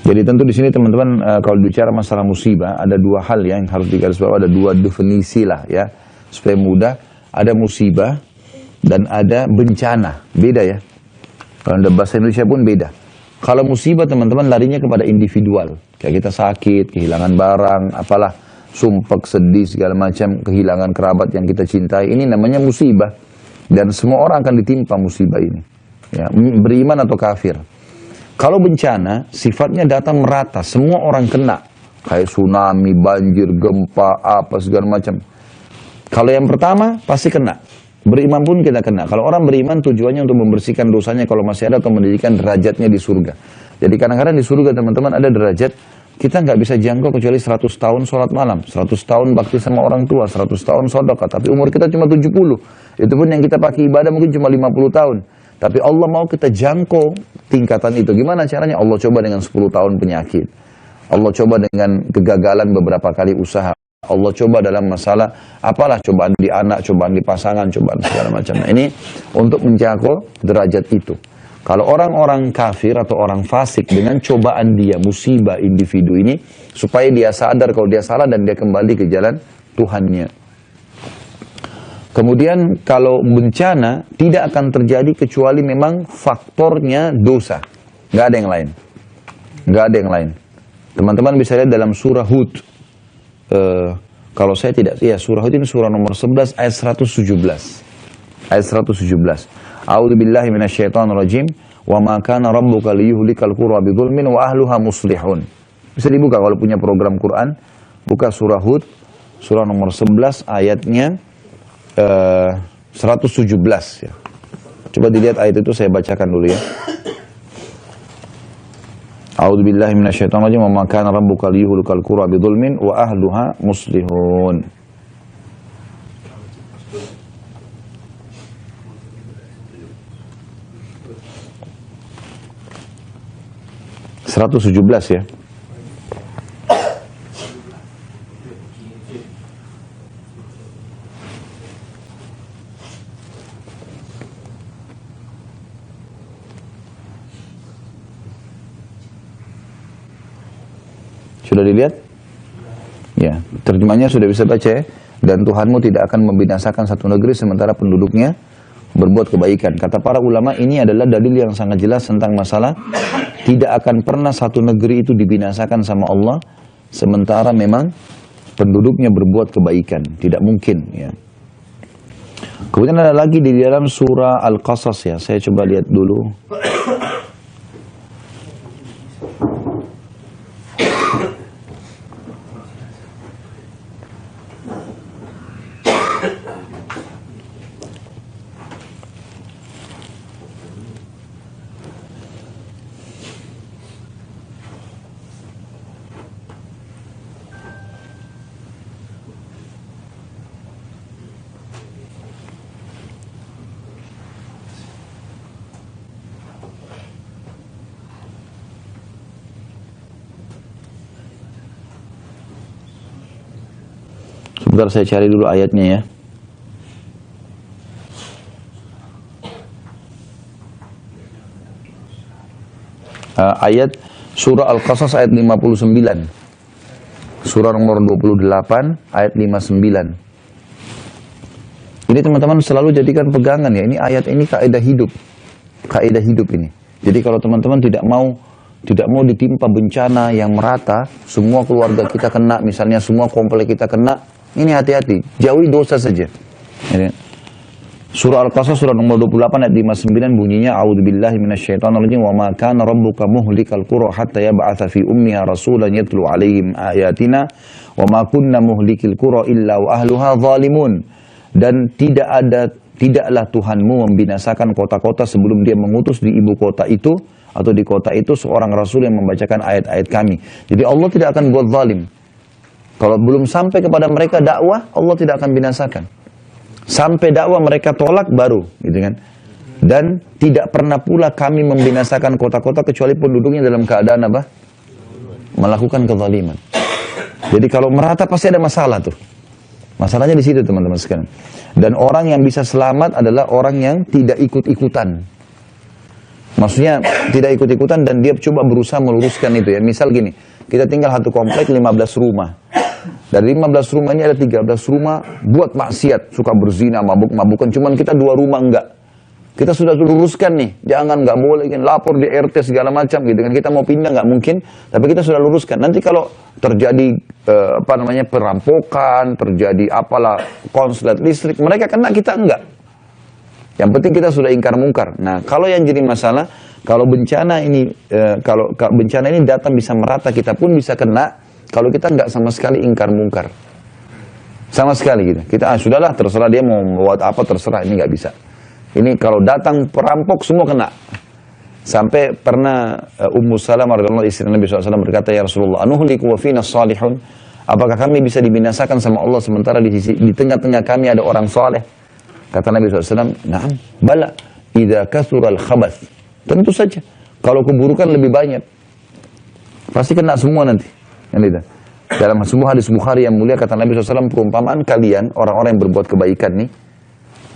Jadi tentu di sini teman-teman kalau bicara masalah musibah ada dua hal ya yang harus digarisbawahi, ada dua definisi lah ya supaya mudah. Ada musibah dan ada bencana, beda ya. Kalau dalam bahasa Indonesia pun beda. Kalau musibah teman-teman larinya kepada individual, kayak kita sakit, kehilangan barang, apalah, sumpek, sedih segala macam, kehilangan kerabat yang kita cintai, ini namanya musibah. Dan semua orang akan ditimpa musibah ini, ya, beriman atau kafir. Kalau bencana, sifatnya datang merata, semua orang kena. Kayak tsunami, banjir, gempa, apa, segala macam. Kalau yang pertama, pasti kena. Beriman pun kita kena. Kalau orang beriman tujuannya untuk membersihkan dosanya kalau masih ada atau mendirikan derajatnya di surga. Jadi kadang-kadang di surga teman-teman ada derajat, kita nggak bisa jangkau kecuali 100 tahun sholat malam, 100 tahun bakti sama orang tua, 100 tahun sedekah. Tapi umur kita cuma 70. Itu pun yang kita pakai ibadah mungkin cuma 50 tahun. Tapi Allah mau kita jangkau tingkatan itu. Gimana caranya? Allah coba dengan 10 tahun penyakit. Allah coba dengan kegagalan beberapa kali usaha. Allah coba dalam masalah, apalah cobaan di anak, cobaan di pasangan, cobaan segala macam. Nah, ini untuk menjangkau derajat itu. Kalau orang-orang kafir atau orang fasik dengan cobaan dia, musibah individu ini, supaya dia sadar kalau dia salah dan dia kembali ke jalan Tuhannya. Kemudian kalau bencana tidak akan terjadi kecuali memang faktornya dosa. Nggak ada yang lain. Nggak ada yang lain. Teman-teman bisa lihat dalam surah Hud. Kalau saya tidak, ya surah Hud ini surah nomor 11 ayat 117. Ayat 117. A'udzu billahi minasyaitonir rajim. Wa ma kana rabbuka liyuhlikal qura bidzulmin wa ahluha muslihun. Bisa dibuka kalau punya program Quran, buka surah Hud, surah nomor 11 ayatnya 117 ya. Coba dilihat ayat itu, saya bacakan dulu ya. A'udzu billahi minasyaitonir rajim. Wa ma kana rabbuka liyuhlikal qura bidzulmin wa ahluha muslihun. Seratus 117 ya. Sudah dilihat? Ya, terjemahnya sudah bisa baca ya. Dan Tuhanmu tidak akan membinasakan satu negeri sementara penduduknya berbuat kebaikan. Kata para ulama, ini adalah dalil yang sangat jelas tentang masalah tidak akan pernah satu negeri itu dibinasakan sama Allah sementara memang penduduknya berbuat kebaikan. Tidak mungkin ya. Kemudian ada lagi di dalam surah Al-Qasas ya. Saya coba lihat dulu. Sebentar saya cari dulu ayatnya ya. Ayat surah Al-Qasas ayat 59. Surah nomor 28 ayat 59. Ini teman-teman selalu jadikan pegangan ya. Ini ayat ini kaidah hidup. Kaidah hidup ini. Jadi kalau teman-teman tidak mau ditimpa bencana yang merata, semua keluarga kita kena, misalnya semua komplek kita kena, ini hati-hati, jauhi dosa saja. Surah Al-Qasas surah nomor 28 ayat 59 bunyinya, A'udzubillahi minasyaitonirrajim, wa ma kana rabbuka muhlikal qura hatta yab'atsa fi ummiha rasulan yatlu 'alaihim ayatina wa ma kunna muhlikil qura illa wa ahluha zalimun. Dan tidaklah Tuhanmu membinasakan kota-kota sebelum dia mengutus di ibu kota itu atau di kota itu seorang rasul yang membacakan ayat-ayat kami. Jadi Allah tidak akan buat zalim. Kalau belum sampai kepada mereka dakwah, Allah tidak akan binasakan. Sampai dakwah mereka tolak baru, gitu kan? Dan tidak pernah pula kami membinasakan kota-kota kecuali penduduknya dalam keadaan apa? Melakukan kezaliman. Jadi kalau merata pasti ada masalah tuh. Masalahnya di situ teman-teman sekalian. Dan orang yang bisa selamat adalah orang yang tidak ikut-ikutan. Maksudnya tidak ikut-ikutan dan dia coba berusaha meluruskan itu ya. Misal gini, kita tinggal satu komplek 15 rumah. Dari 15 rumah ini ada 13 rumah buat maksiat, suka berzina, mabuk-mabukan. Cuman kita 2 rumah enggak. Kita sudah luruskan nih, jangan, nggak boleh lapor di RT segala macam gitu kan. Kita mau pindah nggak mungkin, tapi kita sudah luruskan. Nanti kalau terjadi perampokan, terjadi apalah konslet listrik, mereka kena, kita enggak. Yang penting kita sudah ingkar mungkar. Nah, kalau yang jadi masalah, kalau bencana ini kalau bencana ini datang bisa merata, kita pun bisa kena. Kalau kita nggak sama sekali ingkar mungkar, sama sekali gitu. Kita sudahlah, terserah dia mau buat apa, terserah, ini nggak bisa. Ini kalau datang perampok semua kena. Sampai pernah Ummu Salamah radhiyallahu anha istri Nabi SAW berkata, ya Rasulullah, anuhliku wa fina salihun. Apakah kami bisa dibinasakan sama Allah sementara di tengah-tengah kami ada orang saleh? Kata Nabi SAW, na'am, bala, idza kathural khabath. Tentu saja, kalau keburukan lebih banyak, pasti kena semua nanti. Dalam sebuah hadis Bukhari yang mulia, kata Nabi SAW, perumpamaan kalian, orang-orang yang berbuat kebaikan nih,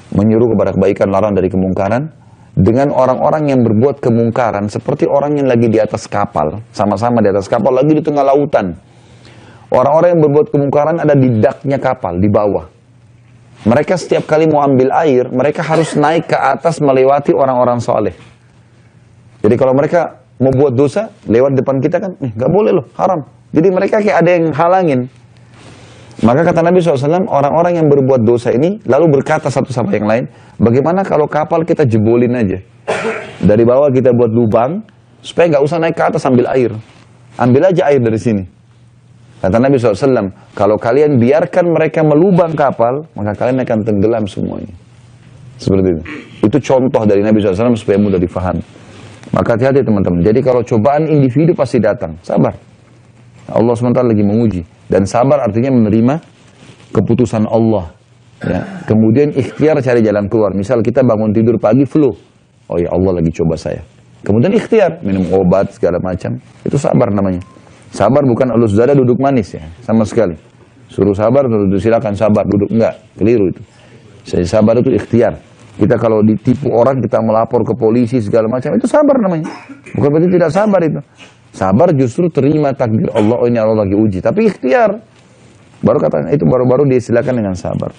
menyuruh kepada kebaikan, larang dari kemungkaran, dengan orang-orang yang berbuat kemungkaran seperti orang yang lagi di atas kapal, sama-sama di atas kapal, lagi di tengah lautan. Orang-orang yang berbuat kemungkaran ada di daknya kapal, di bawah. Mereka setiap kali mau ambil air, mereka harus naik ke atas melewati orang-orang soleh. Jadi kalau mereka mau buat dosa, lewat depan kita kan, nggak boleh loh, haram. Jadi mereka kayak ada yang halangin. Maka kata Nabi SAW, orang-orang yang berbuat dosa ini lalu berkata satu sama yang lain, bagaimana kalau kapal kita jebolin aja? Dari bawah kita buat lubang, supaya nggak usah naik ke atas ambil air. Ambil aja air dari sini. Kata Nabi SAW, kalau kalian biarkan mereka melubang kapal, maka kalian akan tenggelam semuanya. Seperti itu. Itu contoh dari Nabi SAW supaya mudah difahami. Maka hati-hati teman-teman. Jadi kalau cobaan individu pasti datang. Sabar. Allah SWT lagi menguji. Dan sabar artinya menerima keputusan Allah. Ya. Kemudian ikhtiar cari jalan keluar. Misal kita bangun tidur pagi flu. Oh ya Allah lagi coba saya. Kemudian ikhtiar. Minum obat segala macam. Itu sabar namanya. Sabar bukan alus dada duduk manis ya. Sama sekali. Suruh sabar, silakan sabar. Duduk enggak. Keliru itu. Sabar itu ikhtiar. Kita kalau ditipu orang, kita melapor ke polisi segala macam. Itu sabar namanya. Bukan berarti tidak sabar itu. Sabar justru terima takdir Allah, oh ini Allah lagi uji. Tapi ikhtiar. Baru katanya itu baru-baru diistilahkan dengan sabar.